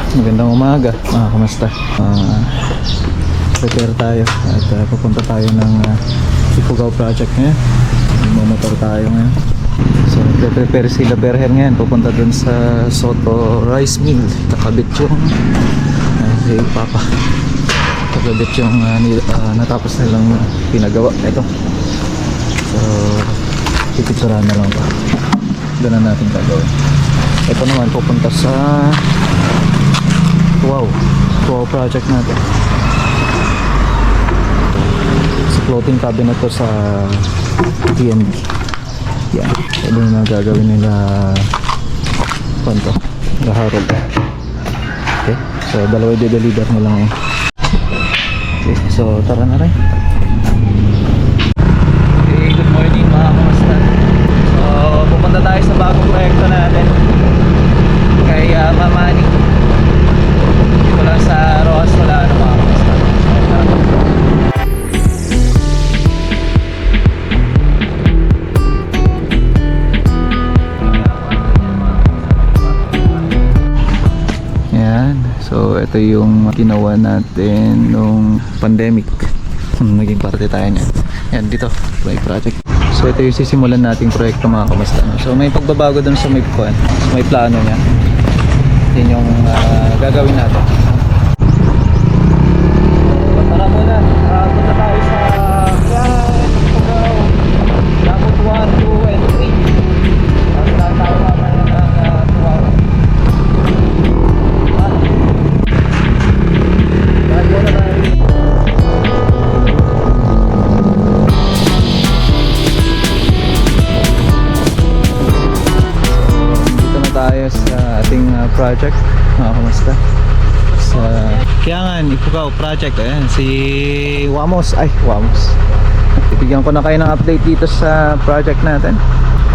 Magandang umaga, kamusta? Prepare tayo at pupunta tayo ng Ifugao project ngayon. Mamotor tayo ngayon. So prepare sila Berher ngayon, pupunta dun sa Soto Rice Mill. Nakabit yung si Papa. Nakabit yung natapos nilang pinagawa. Ito. So pipicturan na lang pa. Doon na natin gagawin. Ito naman pupunta sa Wow project natin. Sa floating cabinet to sa TNB. Yan. Ito na gagawin nila konto. Laharol. Okay. So dalawa i-deliver nila ngayon. Okay. So tara na rin. Okay. Good morning mga kamusta. So pupunta tayo sa bagong proyekto natin. Kay Mamani. Dito lang sa Rojas wala ano mga kamusta. So ito yung ginawa natin nung pandemic. Naging parte tayo niyan. Yan dito, may project. So ito yung sisimulan nating proyekto mga kamusta. So may pagbabago dun sa may plano niya. Yan yung gagawin natin. So tara muna, punta tayo sa Dapat 1, 2, and 3. Tapos tayo mamaya ng 2 hours. Sa ating project mga kamusta sa Kiangan Ifugao project. Ayan si Wamos. Bibigyan ko na kayo ng update dito sa project natin.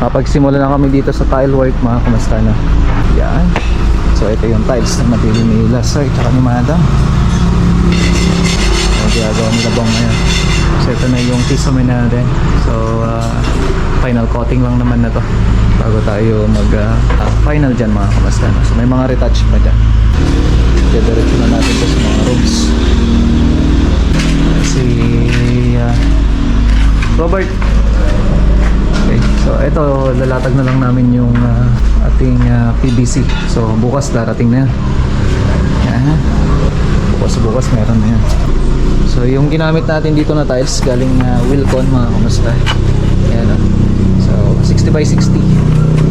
Mapagsimula na kami dito sa tile work mga kamusta na. Yan. So ito yung tiles na mabili ni Lasar at ni Madam. Ginagawa nila bang ngayon. So ito na yung kisame natin. So final coating lang naman na to bago tayo mag final dyan mga kamusta. So may mga retouch pa dyan. Diretso na natin ito sa mga rooms. Si Robert. Okay, so ito lalatag na lang namin yung ating PVC. So bukas darating na yan. Yan. Bukas meron na yan. So yung ginamit natin dito na tiles galing Wilcon mga kamusta. Yan o. So 60 by 60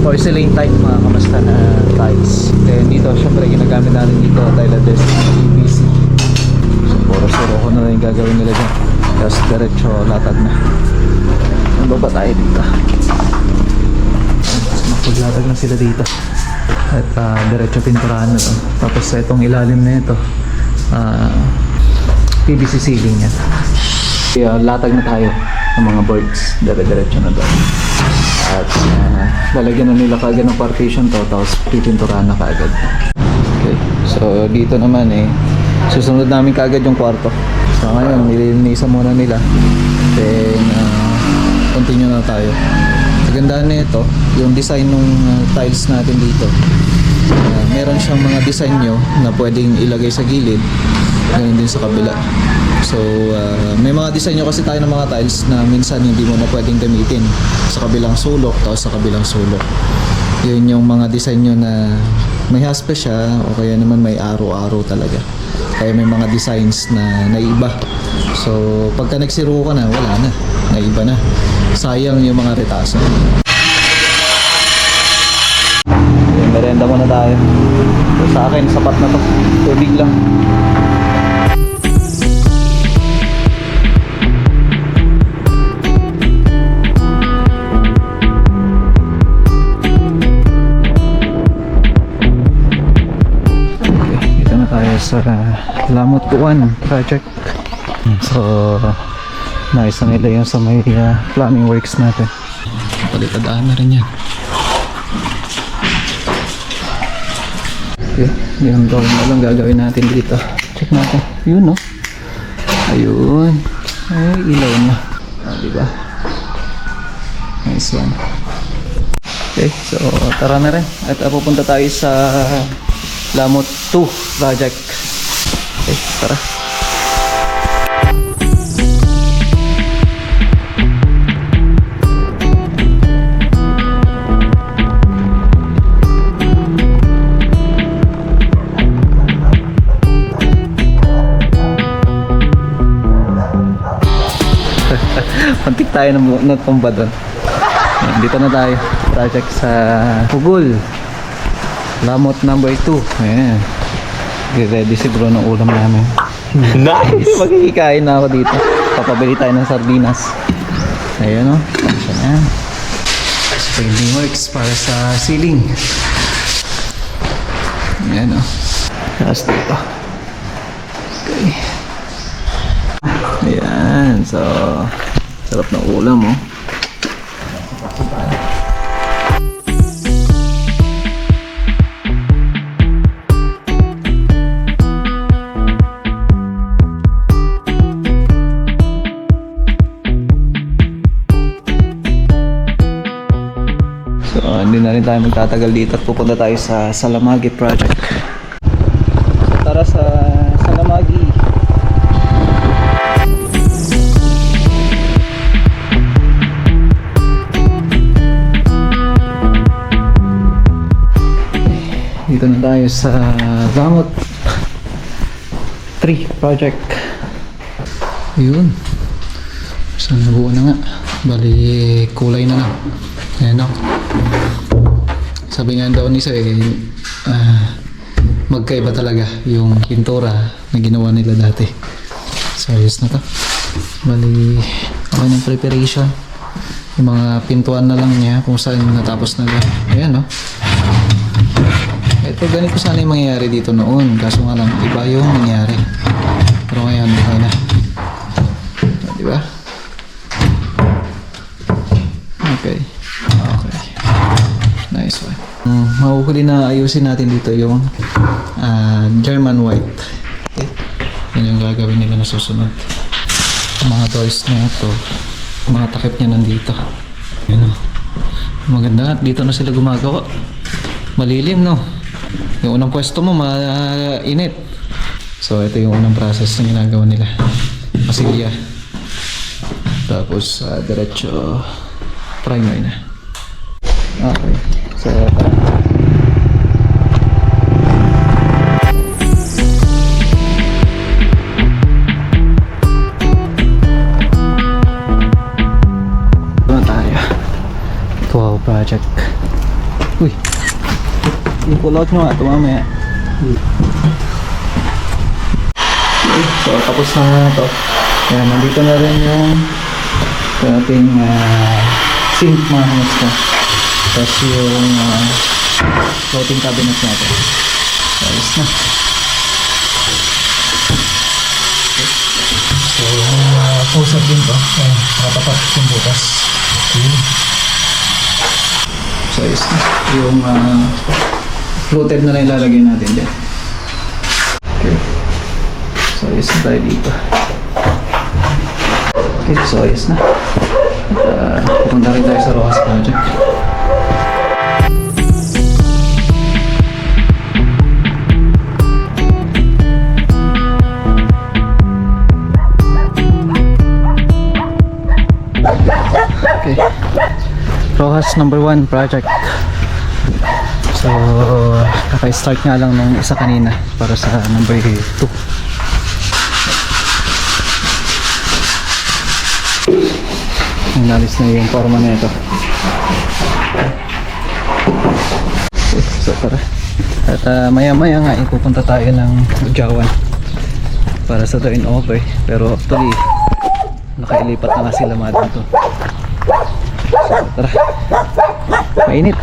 porcelain type mga kamusta na tiles. Then dito syempre ginagamit natin dito tile adhesive PVC. So puro suroko na lang yung gagawin nila dyan. Tapos diretso latag na. Baba tayo dito. Maglatag na sila dito. At diretso pinturahan na to. Tapos itong ilalim na ito PVC ceiling yan. Kaya latag na tayo ng mga boards. Diretso na doon. At lalagyan na nila kaagad ng partition to. Tapos pipinturahan na kaagad. Okay. So dito naman susunod namin kaagad yung kwarto. So ngayon nililinisan muna nila. Then continue na tayo. Magandaan na ito yung design ng tiles natin dito. Meron siyang mga design nyo na pwedeng ilagay sa gilid. Ganun din sa kabila. So may mga design nyo kasi tayo ng mga tiles na minsan hindi mo na pwedeng gamitin sa kabilang sulok tapos sa kabilang sulok. Yun yung mga design nyo na may haspe siya o kaya naman may araw-araw talaga. Kaya may mga designs na naiba. So pagka nagsiro ka na, wala na, naiba na. Sayang yung mga retaso. Merenda muna tayo. So, sa akin, sapat na to. Tubig lang. Okay, dito na tayo sa Lamot 1 project. So, naisa nila yung sa may plumbing works natin. Palitadaan na rin yan. Okay, yung gawin na lang gagawin natin dito. Check natin. Yun no. Ayun. Ay, ilaw na. Diba? Nice one. Okay, so tara na rin. At pupunta tayo sa Lamot 2 project. Okay, tara. Pantik tayo natumba doon. Dito na tayo. Project sa Pugul. Lamot number 2. Ayan. Ready si bro ng ulam namin. Nice! Magkikikain na ako dito. Papabili tayo ng sardinas. Ayan o. Ayan. Painting works para sa ceiling. Ayan o. Tapos dito. Okay. Ayan. So, sarap ng ulam o. Hindi na rin tayo magtatagal dito at pupunta tayo sa Salamagi project. So, tara sa Salamagi. Dito na tayo sa Lamot 3 project. Yun. So nabuo na nga. Bali kulay na lang. Ayan o. Sabi nga daw ni Sa magkaiba talaga yung pintura na ginawa nila dati. So ayos na to. Bali okay ng preparation. Yung mga pintuan na lang niya kung saan natapos na lang. Ayan o. Ito ganito sana yung mangyayari dito noon. Kaso nga lang iba yung nangyari. Pero ngayon okay na. Diba? Okay. Okay. Nice one. Mahuhuli na ayusin natin dito yung German white. Okay. Yan yung gagawin nila na susunod. Ang mga doors na ito, mga takip niya nandito. Yan o. Maganda. Dito na sila gumagawa. Malilim no. Yung unang pwesto mo mainit. So ito yung unang process na ginagawa nila. Masilya. Tapos diretso primer na. Okay. So tayo. 12 project. Uy. I-pull out nyo nga ito mamaya. Okay, so tapos na ito. Ayan, nandito na rin yung ating sink magnets na. Tapos yung floating cabinet natin. Ayos na. Okay. So, close-up din to. Ayan, nakatapat yung butas. Okay. So, ayos na. Yung floated na lang ilalagay natin dyan. Okay. So, ayos na tayo dito. Okay, so ayos na. Pupunta rin tayo sa Rojas project. Okay. Rojas number 1 project. So, kaka-start nga lang nung isa kanina para sa number 2. Nalis na yung forma na ito. So, tara. At maya-maya nga ipupunta tayo ng Bujawan para sa turnover. Pero actually, nakailipat na nga sila mga dito. So, tara. Mainit.